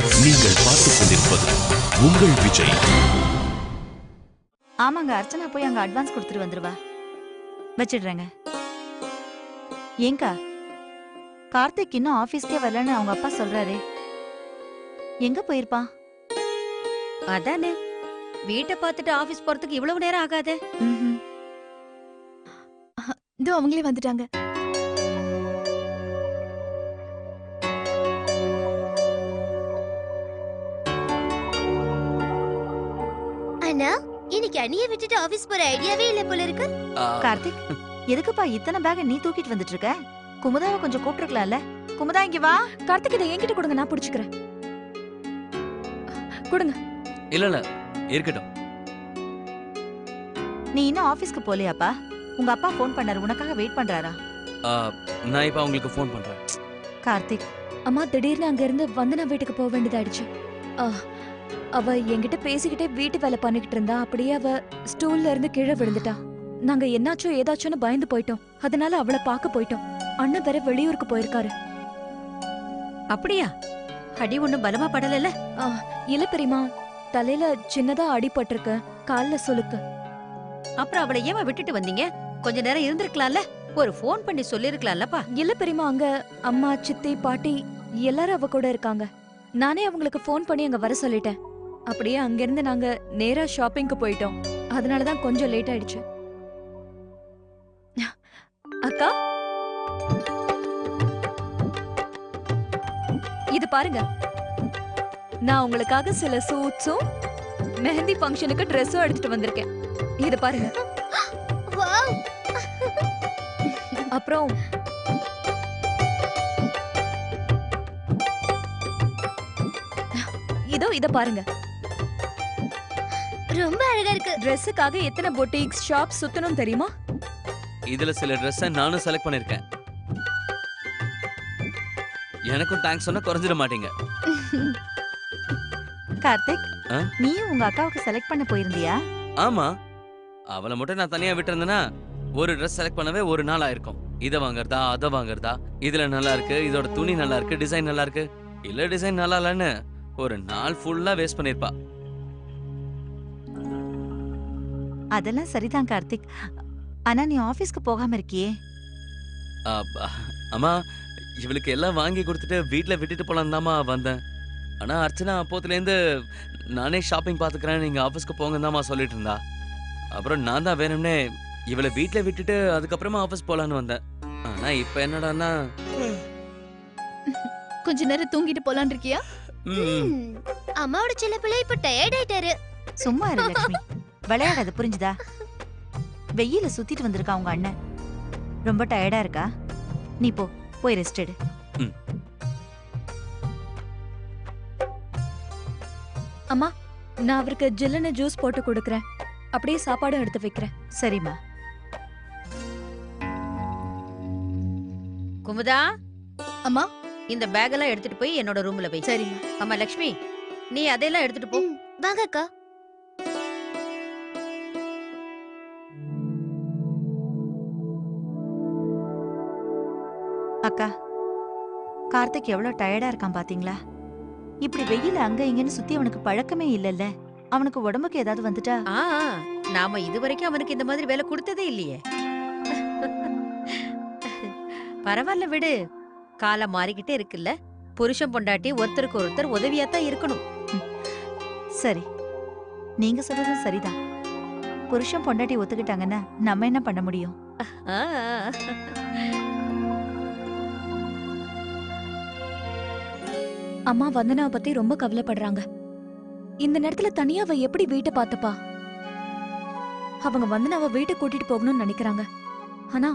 நீங்கள் பார்த்துக் கொண்டிருப்பது உங்கள் விஜய். ஆமாங்க, அர்ச்சனா போய் அங்க அட்வான்ஸ் கொடுத்துட்டு வந்துருவா. வச்சிடுறேங்க. ஏங்கா, கார்த்திக் இன்னும் ஆபீஸ்க்கே வரலன்னு அவங்க அப்பா சொல்றாரு. எங்க போயிருப்பான்? அதானே, வீட்டை பார்த்துட்டு ஆபீஸ் போறதுக்கு இவ்வளவு நேரம் ஆகாதே. இதோ அவங்களே வந்துட்டாங்க. அண்ணா, இன்னைக்கு அண்ணியை விட்டுட்டு ஆபீஸ் போற ஐடியாவே இல்ல போல இருக்கு. கார்த்திக், எதுக்குப்பா இத்தனை பேக நீ தூக்கிட்டு வந்துட்டு இருக்க? குமுதாவை கொஞ்சம் கூப்பிட்டுருக்கலாம்ல. குமுதா இங்க வா. கார்த்திக், இதை என்கிட்ட கொடுங்க, நான் பிடிச்சுக்கிறேன். கொடுங்க. இல்ல இருக்கட்டும். நீ இன்னும் ஆபீஸ்க்கு போலையாப்பா? உங்க அப்பா போன் பண்ணாரு, உனக்காக வெயிட் பண்றாரா? நான் இப்ப உங்களுக்கு போன் பண்றேன். கார்த்திக், அம்மா திடீர்னு அங்க இருந்து வந்தனா வீட்டுக்கு போக வேண்டியதாயிடுச்சு. அவ என்கிட்ட பேசிக்கிட்டே வீட்டு வேலை பண்ணிக்கிட்டு இருந்தா. அப்படியே அவ ஸ்டூல்ல இருந்து கீழே விழுந்துட்டா. நாங்க என்னாச்சோ ஏதாச்சோன்னு பயந்து போயிட்டோம். அதனால அவளை பார்க்க போயிட்டோம். அண்ணன் வேற வெளியூருக்கு போயிருக்காரு. அப்படியா? அடி ஒண்ணும் பலமா படல? இல்ல பெரியமா, தலையில சின்னதா அடிபட்டிருக்கு, கால்ல சொலுக்கு. அப்புறம் அவளை ஏமா விட்டுட்டு வந்தீங்க? கொஞ்ச நேரம் இருந்திருக்கலாம்ல, ஒரு போன் பண்ணி சொல்லிருக்கலாம்லப்பா. இல்ல பெரியமா, அங்க அம்மா, சித்தி, பாட்டி எல்லாரும் அவ கூட இருக்காங்க. நானே அவங்களுக்கு போன் பண்ணி அங்க வர சொல்லிட்டேன். அப்படியே அங்கிருந்து நாங்க நேரா ஷாப்பிங்க்கு போயிட்டோம். அதனாலதான் கொஞ்சம் லேட் ஆயிடுச்சு. அக்கா, இது பாருங்க, நான் உங்களுக்காக சில சூட்ஸும் மெஹந்தி ஃபங்க்ஷனுக்கு ட்ரெஸ்ஸும் எடுத்துட்டு வந்திருக்கேன். இது பாருங்க. அப்புறம் இதோ இத பாருங்க. ரொம்ப அழகா இருக்கு. ட்ரெஸ்ஸுக்காக எத்தனை பொட்டிக்ஸ் ஷாப் சுத்தணும் தெரியுமா? இதுல சில ட்ரெஸ்ஸை நானும் செலக்ட் பண்ணிருக்கேன். எனக்கும் தேங்க்ஸ் சொன்னா குறைஞ்சிட மாட்டீங்க. கார்த்திக், நீயும் உங்க அக்காவுக்கு செலக்ட் பண்ண போயிருந்தியா? ஆமா, அவளை மட்டும் நான் தனியா விட்டுருந்தேன்னா ஒரு ட்ரெஸ் செலக்ட் பண்ணவே ஒரு நாள் ஆயிருக்கும். இதை வாங்குறதா அதை வாங்குறதா, இதுல நல்லா இருக்கு, இதோட துணி நல்லா இருக்கு, டிசைன் நல்லா இருக்கு, இல்ல டிசைன் நல்லா இல்லன்னு ஒரு நாள் ஃபுல்லா வேஸ்ட் பண்ணிருப்பா. அதெல்லாம் சரிதான் கார்த்திக். ஆனா நீ ஆபீஸ்க்கு போகாம இருக்கியே? அம்மா, இவளுக்கு எல்லாம் வாங்கி கொடுத்துட்டு வீட்டுல விட்டுட்டு போலாம் தாமா வந்தேன். ஆனா அர்ச்சனா அப்போத்துலேருந்து நானே ஷாப்பிங் பாத்துக்கிறேன், நீங்க ஆபீஸ்க்கு போங்க தாமா சொல்லிட்டு இருந்தா. அப்புறம் நான் தான் வேணும்னே இவளை வீட்டுல விட்டுட்டு அதுக்கப்புறமா ஆபீஸ் போலான்னு வந்தேன். ஆனா இப்ப என்னடான்னா, கொஞ்ச நேரம் தூங்கிட்டு போலான்னு இருக்கியா? அம்மாவோட சின்ன பிள்ளை இப்ப டயர்ட் ஆயிட்டாரு. சும்மா இரு லட்சுமி, விளையாடாது, புரிஞ்சுதா? வெயில சுத்திட்டு வந்திருக்கா உங்க அண்ணன், ரொம்ப டயர்டா இருக்கா. நீ போய் ரெஸ்ட் எடு. அம்மா, நான் அவருக்கு ஜில்லுன்னு ஜூஸ் போட்டு கொடுக்கறேன். அப்படியே சாப்பாடும் எடுத்து வைக்கிறேன். சரிம்மா. குமுதா, அம்மா, இந்த பேக் எல்லாம் எடுத்துட்டு போய் என்னோட ரூம்ல வை. சரிம்மா. அம்மா லட்சுமி, நீ அதையெல்லாம் எடுத்துட்டு போ. வாங்க அக்கா. அக்கா, கார்த்திக் எவ்வளவு டயர்டா இருக்கான் பாத்தீங்களா? இப்படி வெயில அங்க இங்கன்னு சுத்தி அவனுக்கு பழக்கமே இல்லல்ல. அவனுக்கு உடம்புக்கு ஏதாவது வந்துட்டா? நாம இதுவரைக்கும் அவனுக்கு இந்த மாதிரி வேலை கொடுத்ததே இல்லையே. பரவாயில்ல விடு, காலம் மாறிக்கிட்டே இருக்குல்ல. புருஷன் பொண்டாட்டி ஒருத்தருக்கு ஒருத்தர் உதவியாத்தான் இருக்கணும். சரி, நீங்க சொல்றதும் சரிதான். புருஷன் பொண்டாட்டி ஒத்துக்கிட்டாங்கன்னா நம்ம என்ன பண்ண முடியும்? அம்மா வந்தனாவை பத்தி ரொம்ப கவலைப்படுறாங்க. இந்த நேரத்துல தனியா அவ எப்படி வீட்டை பாத்துப்பா? அவங்க வந்தனாவை வீட்டை கூட்டிட்டு போகணும்னு நினைக்கிறாங்க. ஆனா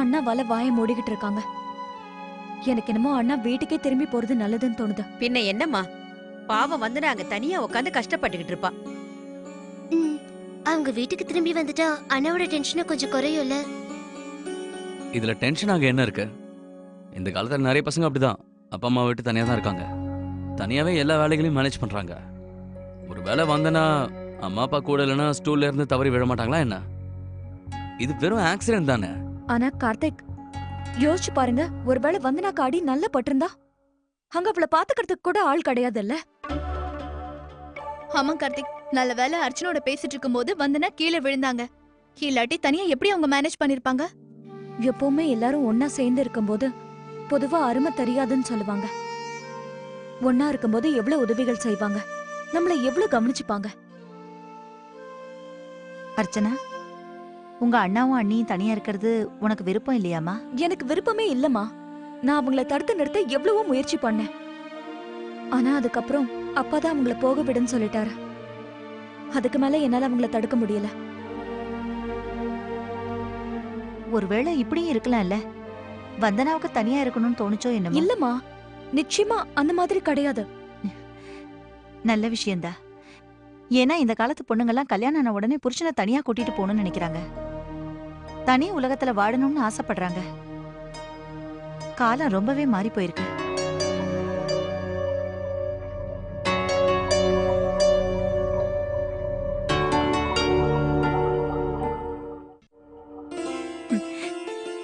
அண்ணா வாயை மூடிக்கிட்டு இருக்காங்க. எனக்கு என்னமோ அண்ணா வீட்டுக்கே திரும்பி போறது நல்லதுன்னு தோணுது. பின்ன என்னம்மா, பாவம் வந்து அங்க தனியா உட்காந்து கஷ்டப்பட்டுக்கிட்டு இருப்பா. அவங்க வீட்டுக்கு திரும்பி வந்துட்டா அண்ணாவோட டென்ஷனும் கொஞ்சம் குறையும்ல. இதுல டென்ஷன் ஆக என்ன இருக்கு? இந்த காலத்துல நிறைய பசங்க அப்படிதான், அப்பா அம்மா விட்டு தனியா தான் இருக்காங்க. தனியாவே எல்லா வேலைகளையும் மேனேஜ் பண்றாங்க. ஒரு வேலை வந்தனா அம்மா அப்பா கூட இல்லைன்னா ஸ்டூல்ல இருந்து தவறி விழ மாட்டாங்களா என்ன? இது வெறும் ஆக்சிடென்ட் தானே. ஆனா கார்த்திக், யோசிச்சு பாருங்க, ஒருவேளை வந்தனா காடி நல்லா பட்டிருந்தா அங்க அவளை பாத்துக்கிறதுக்கு கூட ஆள் கிடையாதுல்ல. ஆமா கார்த்திக், நல்ல வேளை அர்ச்சனோட பேசிட்டு இருக்கும்போது வந்தனா கீழே விழுந்தாங்க. இல்லாட்டி தனியா எப்படி அவங்க மேனேஜ் பண்ணிருப்பாங்க? எப்பவுமே எல்லாரும் ஒன்னா சேர்ந்து இருக்கும்போது பொதுவா அருமை தெரியாதுன்னு சொல்லுவாங்க. ஒன்னா இருக்கும்போது எவ்வளவு உதவிகள் செய்வாங்க, நம்மள எவ்வளவு கவனிச்சுப்பாங்க. அர்ச்சனா, உங்க அண்ணாவும் அண்ணியும் தனியா இருக்கிறது உனக்கு விருப்பம் இல்லையாமா? எனக்கு விருப்பமே இல்லம்மா. நான் அவங்கள தடுத்து நிறுத்த எவ்வளவோ முயற்சி பண்ணேன். ஆனா அதுக்கப்புறம் அப்பாதான் அவங்கள போக விடுன்னு சொல்லிட்டாரு. அதுக்கு மேல என்னால அவங்கள தடுக்க முடியல. ஒருவேளை இப்படியும் இருக்கலாம்ல, வந்தனாவுக்கு தனியா இருக்கணும்னு தோணுச்சோ என்னமோ? இல்லம்மா, நிச்சயமா அந்த மாதிரி கிடையாது. நல்ல விஷயம்தா. ஏன்னா இந்த காலத்து பொண்ணுங்கெல்லாம் கல்யாணம் ஆன உடனே புருஷனை தனியா கூட்டிட்டு போகணும்னு நினைக்கிறாங்க. தனி உலகத்துல வாழணும்னு ஆசைப்படுறாங்க. காலம் ரொம்பவே மாறி போயிருக்கு.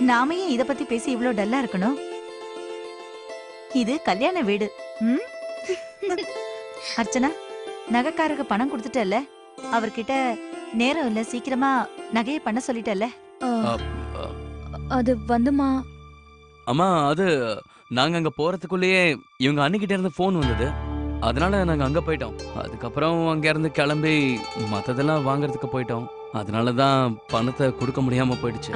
நாம ஏன் இத பத்தி பேசி இவ்ளோ டல்லா இருக்கணும்? இது கல்யாண வீடு. அர்ச்சனா, நகைக்காரருக்கு பணம் கொடுத்துட்டல்ல? அவர்கிட்ட நேரம் இல்ல, சீக்கிரமா நகையை பண்ண சொல்லிட்டல்ல? அது வந்துமா. அம்மா, அது நாங்க அங்க போறதுக்குள்ளேயே இவங்க அன்னிக்கிட்ட இருந்து போன் வந்தது. அதனால நாங்க அங்க போயிட்டோம். அதுக்கப்புறம் அங்க இருந்து கிளம்பி மத்ததெல்லாம் வாங்குறதுக்கு போயிட்டோம். அதனாலதான் பணத்தை கொடுக்க முடியாம போயிடுச்சு.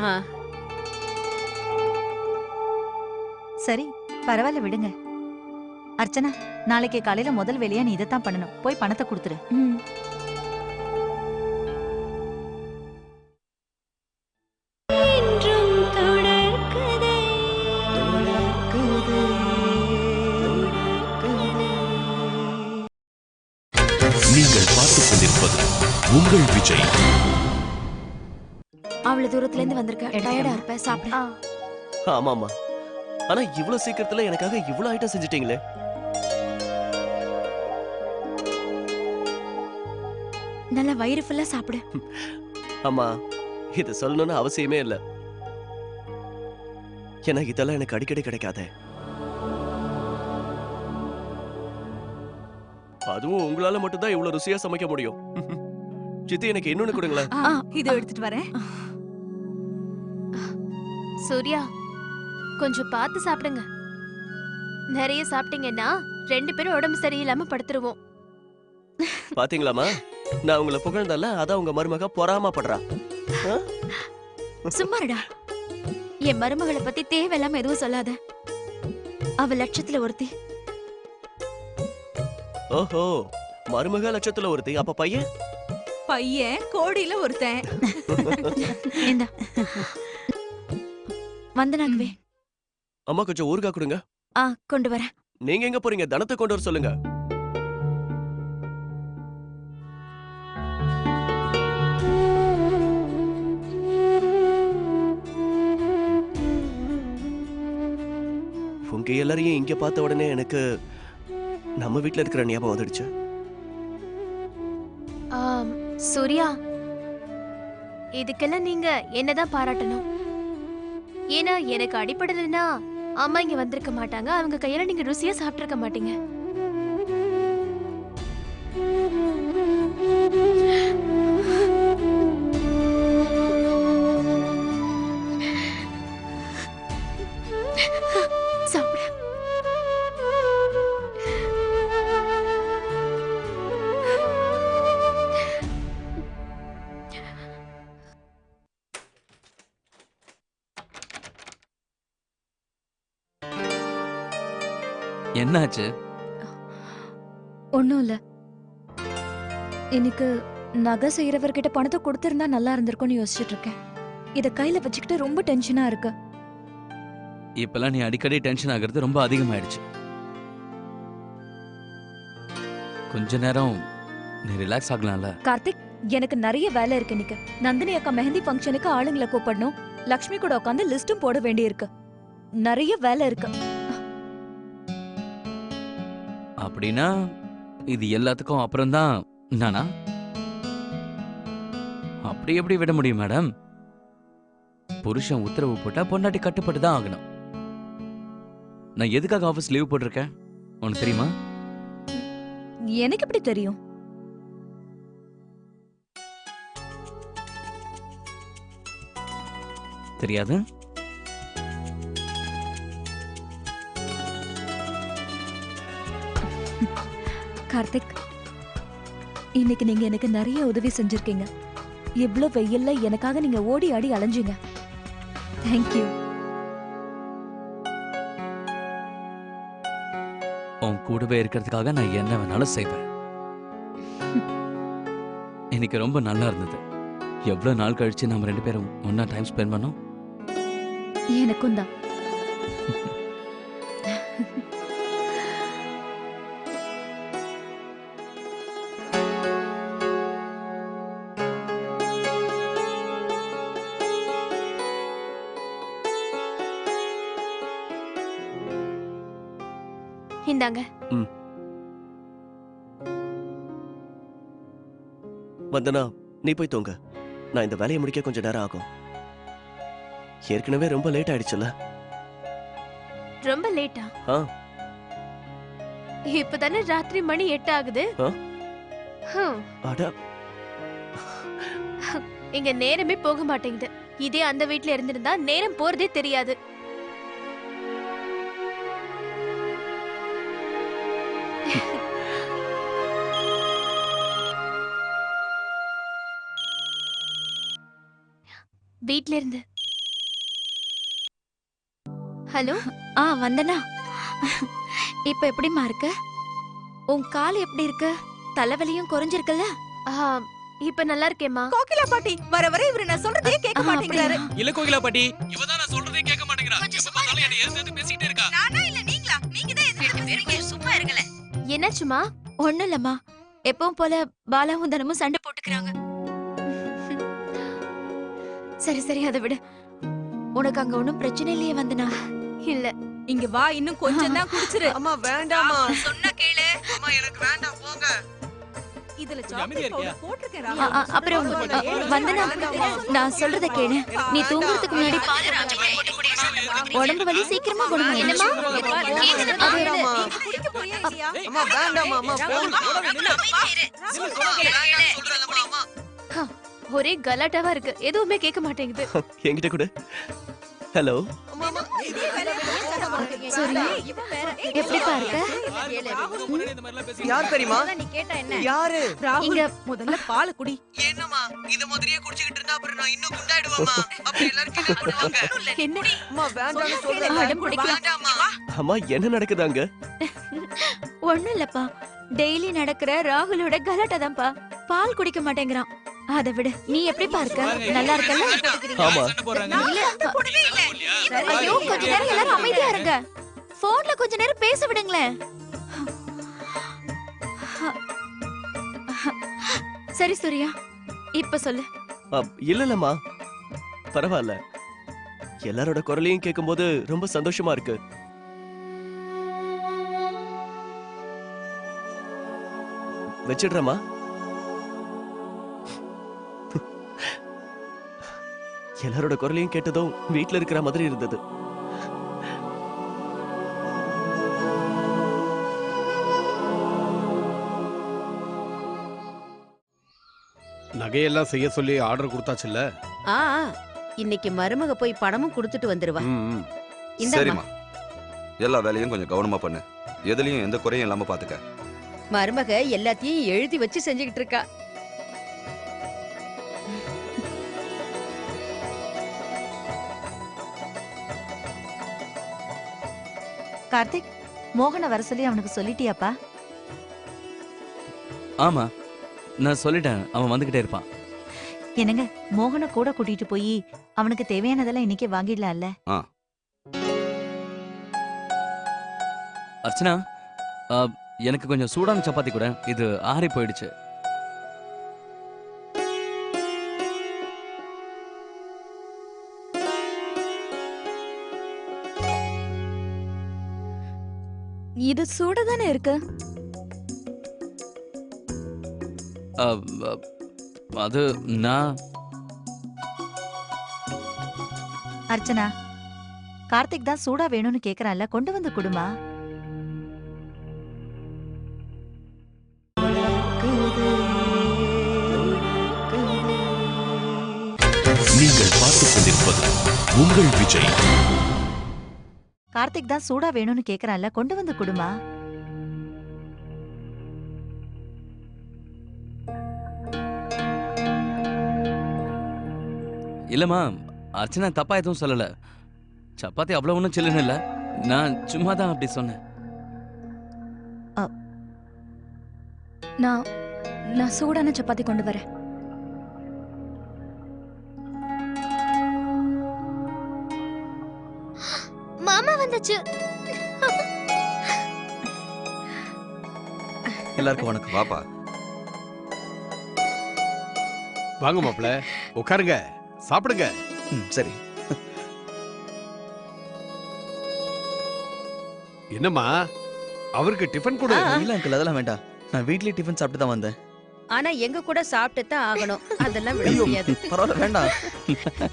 சரி, பரவாயில்ல, விடுங்க. அர்ச்சனா, நாளைக்கு காலையில முதல் வேலையா நீ இதைத்தான் பண்ணணும். போய் பணத்தை கொடுத்துரு. நீங்கள் பார்த்துக் கொண்டிருப்பது உங்கள் விஜய். அவ்வளவு தூரத்துல இருந்து வந்திருக்க, டயர்டா இருப்ப, சாப்பிடு. ஆமாமா, ஆனா இவ்வளவு சீக்கிரத்துல எனக்காக இவ்வளவு ஐட்டம் செஞ்சிட்டீங்களே. நல்ல வயிறு ஃபுல்லா சாப்பிடு. ஆமா, இது சொல்லணும்னு அவசியமே இல்ல. ஏன்னா இதெல்லாம் எனக்கு அடிக்கடி கிடைக்காதே. அதுவும் உங்களால மட்டும்தான் இவ்வளவு ருசியா சமைக்க முடியும். சித்தி, எனக்கு இன்னொன்னு கொடுங்களேன். இதை எடுத்துட்டு வரேன். சூர்யா, கொஞ்சம் பார்த்து சாப்பிடுங்க. நிறைய சாப்பிட்டீங்கன்னா 2 பேரும் உடம்பு சரியில்லாம படுத்துருவோம். பாத்தீங்களாமா, நான் உங்களை புகழ்ந்தல, அதான் உங்க மருமக பொறாமப்படுறா. சும்மாடா. என் மருமகளை பத்தி தேவையில்லாம எதுவும் சொல்லாத. அவ லட்சத்துல ஒருத்தி. ஓஹோ, மருமக லட்சத்துல ஒருத்தி. அப்ப பையன்? பையன் கோடியில ஒருத்தன். வந்தனாகவே. அம்மா, கொஞ்சம் ஊறுகாய் கொடுங்க. கொண்டு வரேன். நீங்க எங்க போறீங்க? தனத்தை கொண்டு வர சொல்லுங்க. உங்க எல்லாரையும் இங்க பார்த்த உடனே எனக்கு நம்ம வீட்ல இருக்கிற ஞாபகம் வந்துடுச்சு. சூர்யா, இதுக்கெல்லாம் நீங்க என்னதான் பாராட்டணும். ஏன்னா எனக்கு அடிப்படலைன்னா அம்மா இங்க வந்திருக்க மாட்டாங்க. அவங்க கையால நீங்க ருசியா சாப்பிட்டிருக்க மாட்டீங்க. சாப்பிட. என்னாச்சு? ஒண்ணும் இல்ல. எனக்கு நகை செய்யறவர்கிட்ட பணத்தை கொடுத்திருந்தா நல்லா இருந்திருக்கும்னு யோசிச்சுட்டு இருக்கேன். இத கையில வச்சுக்கிட்டு ரொம்ப டென்ஷனா இருக்கு. இப்பெல்லாம் நீ அடிக்கடி டென்ஷன் ஆகிறது ரொம்ப அதிகமாயிடுச்சு. கொஞ்ச நேரம் நீ ரிலாக்ஸ் ஆகலாம்ல? கார்த்திக், எனக்கு நிறைய வேலை இருக்கு இன்னைக்கு. நந்தினி அக்கா மெஹந்தி ஃபங்க்ஷனுக்கு ஆளுங்களை கூப்பிடணும். லக்ஷ்மி கூட உட்காந்து லிஸ்டும் போட வேண்டி இருக்கு. நிறைய வேலை இருக்கு. அப்படின்னா இது எல்லாத்துக்கும் அப்புறம் தான் நானா? அப்படி எப்படி விட முடியும் மேடம்? புருஷன் உத்தரவு போட்டா பொண்டாட்டி கட்டுப்பட்டு தான் ஆகணும். நான் எதுக்காக ஆபீஸ் லீவ் போட்டிருக்கேன்? உனக்கு தெரியுமா? எனக்கு எப்படி தெரியும்? தெரியாது. கார்த்திக், இன்னைக்கு நீங்க எனக்கு நிறைய உதவி செஞ்சிருக்கீங்க. இவ்ளோ வெயில்ல எனக்காக நீங்க ஓடி ஆடி அலைஞ்சீங்க. தேங்க்யூ. உன் கூடவே இருக்கிறதுக்காக நான் என்ன வேணாலும் செய்வேன். இன்னைக்கு ரொம்ப நல்லா இருந்தது. எவ்வளவு நாள் கழிச்சு நம்ம 2 பேரும் ஒன்னா டைம் ஸ்பெண்ட் பண்ணோம். எனக்கும் தான். இந்தாங்க. வந்தனா, நீ போய் தூங்க. நான் இந்த வேலையை முடிக்க கொஞ்சம் நேரம் ஆகும். ஏற்கனவே ரொம்ப லேட் ஆயிடுச்சுல. ரொம்ப லேட்டா? இப்பதானே ராத்திரி மணி 8 ஆகுது. அட, இங்க நேரமே போக மாட்டேங்குது. இதே அந்த வீட்ல இருந்திருந்தா நேரம் போறதே தெரியாது. வீட்ல இருந்து. ஹலோ. வந்தனா, இப்ப எப்படிமா இருக்க? உன் கால் எப்படி இருக்கு? தலைவலியும் குறைஞ்சிருக்குல்ல? இப்ப நல்லா இருக்கேம்மா. கோகிலா பாட்டி வர வர இவரு நான் சொல்றதே கேட்க மாட்டேங்கிறாரு. இல்ல கோகிலா பாட்டி, இவதான் நான் சொல்றதே கேட்க மாட்டேங்கிறா. எப்ப பார்த்தாலும் என்ன ஏத்து பேசிட்டே இருக்கா. நானா இல்ல நீங்களா? நீங்க தான் எதுக்கு பேசுறீங்க? சும்மா இருங்களே. என்னாச்சுமா? ஒண்ணும் இல்லம்மா, எப்பவும் போல பாலாவும் தனமும் சண்டை போட்டுக்கிறாங்க. சரி சரி, அதை விடு. உனக்கு அங்க ஒண்ணும் பிரச்சனை இல்லையே வந்தனா? இல்ல. இங்க வா, இன்னும் கொஞ்சம் தான் குடிச்சிரு. அம்மா வேண்டாமா. சொன்னா கேளு. அம்மா எனக்கு வேண்டாம், போங்க. இதுல சாக்லேட் பவுடர் போட்டுருக்கேன். அப்புறம் வந்தனா, நான் சொல்றத கேளு. நீ தூங்குறதுக்கு முன்னாடி பால் ராஜமா போட்டு குடி. உடம்பு வலி சீக்கிரமா குணமாயிடும். என்னம்மா? வேண்டாமா. குடிக்க போறியா இல்லையா? அம்மா வேண்டாமா, அம்மா போங்க. ஒரே கலாட்டாவா இருக்கு. எதுவுமே கேட்க மாட்டேங்குது. என்கிட்ட கூட. ஹலோ. சரி, எப்படிப்பா இருக்க? யார் தெரியுமா? நீ கேட்டா என்ன? யாரு? இங்க முதல்ல பால் குடி. என்னம்மா இத மாதிரியே குடிச்சிட்டு இருந்தா அப்புறம் நான் இன்னும் குண்டாயிடுவேமா? அப்படி எல்லாரும் கிண்டல் பண்ணுவாங்க. என்ன? அம்மா வேண்டாம்னு சொல்றேன். அடம் பிடிக்கலாம். வேண்டாமா. அம்மா, என்ன நடக்குதாங்க? ஒண்ணும் இல்லப்பா, டெய்லி நடக்கிற ராகுலோட கலாட்டா தான்ப்பா. பால் குடிக்க மாட்டேங்கிறான். அதை விடு. நீ எப்படிப்பா இருக்க? நல்லா இருக்கல? ஆமா. ஐயோ, கொஞ்ச நேரம் எல்லாரும் அமைதியா இருங்க. போன்ல கொஞ்ச நேரம் பேச விடுங்களேன். சரி சூர்யா, இப்ப சொல்லு. இல்லம்மா, பரவாயில்ல. எல்லாரோட குரலையும் கேட்கும்போது ரொம்ப சந்தோஷமா இருக்கு. வச்சிடுறமா. எல்லாரோட குரலையும் கேட்டதும் வீட்ல இருக்கிற மாதிரி இருந்தது. நகையெல்லாம் செய்ய சொல்லி ஆர்டர் கொடுத்தாச்சுல்ல? இன்னைக்கு மருமக போய் பணமும் கொடுத்துட்டு வந்துருவா. சரிம்மா, எல்லா வேலையும் கொஞ்சம் கவனமா பண்ணு. எதுலயும் எந்த குறையும் இல்லாம பாத்துக்க. மருமக எல்லாத்தையும் எழுதி வச்சு செஞ்சுக்கிட்டு இருக்கா. கார்த்திக், மோகனை வர சொல்லி அவனுக்கு சொல்லிட்டியாப்பா? ஆமா, நான் சொல்லிட்டேன். அவன் வந்துகிட்டே இருப்பான். என்னங்க, மோகனை கூட கூட்டிட்டு போய் அவனுக்கு தேவையானதெல்லாம் இன்னைக்கே வாங்கிடலாம்ல? அர்ச்சனா, எனக்கு கொஞ்சம் சூடான சப்பாத்தி கூட. இது ஆறி போயிடுச்சு. இது சூடதானே இருக்கு. அது நான். அர்ச்சனா, கார்த்திக் தான் சூடா வேணும்னு கேக்குறான்ல, கொண்டு வந்து குடுமா. கொண்டிருப்பது உங்கள் விஜய். கார்த்திக் தான் சூடா வேணும்னு கேக்குறான்ல, கொண்டு வந்து குடுமா. இல்லம்மா, அர்ச்சனா தப்பா எதுவும் சொல்லல. சப்பாத்தி அவ்வளவு ஒன்றும் சில்லுன்னு இல்லை. நான் சும்மா தான் அப்படி சொன்னேன். நான் சூடான சப்பாத்தி கொண்டு வரேன். மாமா வந்துச்சு. எல்லாருக்கும் வணக்கம். வாப்பா. வாங்க மாப்பிள்ள, உட்காருங்க, சாப்பிடுங்க. சரி. என்னம்மா, அவருக்கு டிஃபன் கொடு. இல்ல அங்கிள், அதெல்லாம் வேண்டாம். நான் வீட்லயே டிஃபன் சாப்பிட்டு தான் வந்தேன். ஆனா எங்க கூட சாப்பிட்டு தான் ஆகணும். அதெல்லாம் விட ஐயோ, முடியாது. பரவாயில்ல, வேண்டாம்.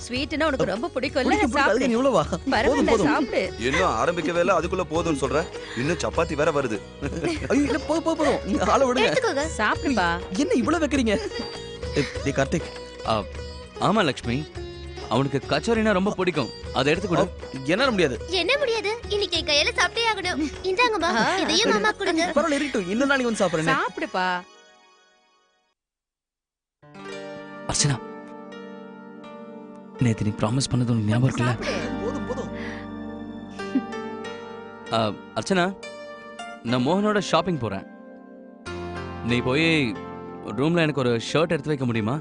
ஸ்வீட்னா உனக்கு ரொம்ப பிடிக்கும்ல, பிடிக்கும், பிடிக்கும். சாப்பிடு. அதுக்கு நீ இவ்வளவா? பரவாயில்ல, போதும். சாப்பிடு. இன்னும் ஆரம்பிக்கவே இல்லை, அதுக்குள்ள போதும்னு சொல்ற. இன்னும் சப்பாத்தி வேற வருது. ஐயோ, இல்ல, போதும். நீங்க ஆள விடுங்க. எடுத்துக்கோங்க. சாப்பிடுப்பா. என்ன இவ்வளவு வைக்கிறீங்க? டேய் கார்த்திக். ஆமா லக்ஷ்மி, அவனுக்கு கச்சோரினா ரொம்ப பிடிக்கும். அதை எடுத்துக்கூட. என்னால முடியாது. என்ன முடியாது? இன்னைக்கு கையில சாப்பிட்டே ஆகணும். இந்தாங்கம்மா, இதையும் மாமா கொடுங்க. பரவாயில்ல, இருக்கட்டும். இன்னொரு நாளைக்கு வந்து சாப்பிடுறேன். சாப்பிடுப்பா. அர்ச்சனா, நேத்து நீ ப்ராமிஸ் பண்ணது உனக்கு ஞாபகம் இருக்குல்ல? போதும். அர்ச்சனா, நான் மோகனோட ஷாப்பிங் போறேன். நீ போய் ரூம்ல எனக்கு ஒரு ஷர்ட் எடுத்து வைக்க முடியுமா?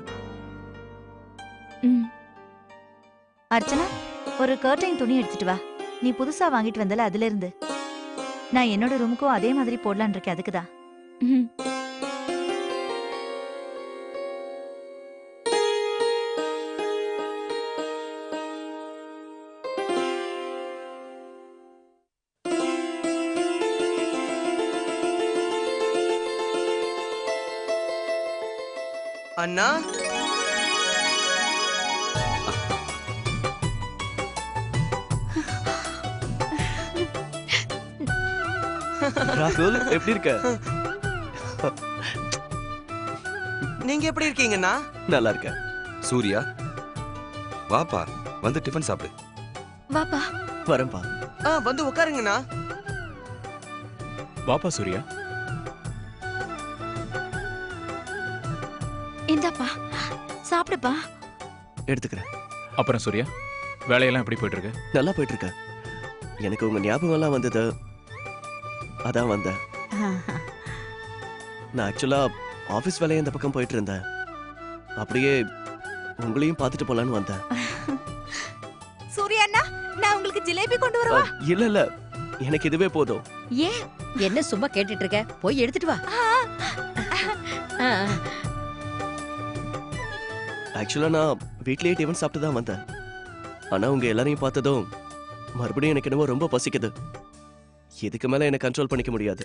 அர்ச்சனா, ஒரு கர்டைன் துணி எடுத்துட்டு வா. நீ புதுசா வாங்கிட்டு வந்தல, அதுல இருந்து. நான் என்னோட ரூமுக்கும் அதே மாதிரி போடலான் இருக்கேன், அதுக்குதான். அண்ணா, ராகுல், எப்படி இருக்க? நீங்க எப்படி இருக்கீங்கண்ணா? நல்லா இருக்கேன். சூர்யா, வாப்பா, வந்து டிஃபன் சாப்பிடு. வாப்பா. வரேன்பா. வந்து உட்காருங்கண்ணா. வாப்பா சூர்யா. இந்தாப்பா, சாப்பிடுப்பா. எடுத்துக்கிறேன். அப்புறம் சூர்யா, வேலையெல்லாம் எப்படி போயிட்டு இருக்கு? நல்லா போயிட்டு இருக்க. எனக்கு உங்க ஞாபகம் எல்லாம் வந்தது, அதான் வந்தேன். நான் ஆக்சுவலா ஆபீஸ் வேலையை இந்த பக்கம் போயிட்டு இருந்தேன். அப்படியே உங்களையும் பார்த்துட்டு போலான்னு வந்தேன். சூர்யா அண்ணா, நான் உங்களுக்கு ஜிலேபி கொண்டு வரவா? இல்ல, எனக்கு இதுவே போதும். ஏன் என்ன சும்மா கேட்டுட்டு இருக்க? போய் எடுத்துட்டு வா. ஆக்சுவலா நான் வீட்லயே டிஃபன் சாப்பிட்டு தான் வந்தேன். ஆனா உங்க எல்லாரையும் பார்த்ததும் மறுபடியும் எனக்கு என்னவோ ரொம்ப பசிக்குது. இதுக்கு மேல என்ன கண்ட்ரோல் பண்ணிக்க முடியாது.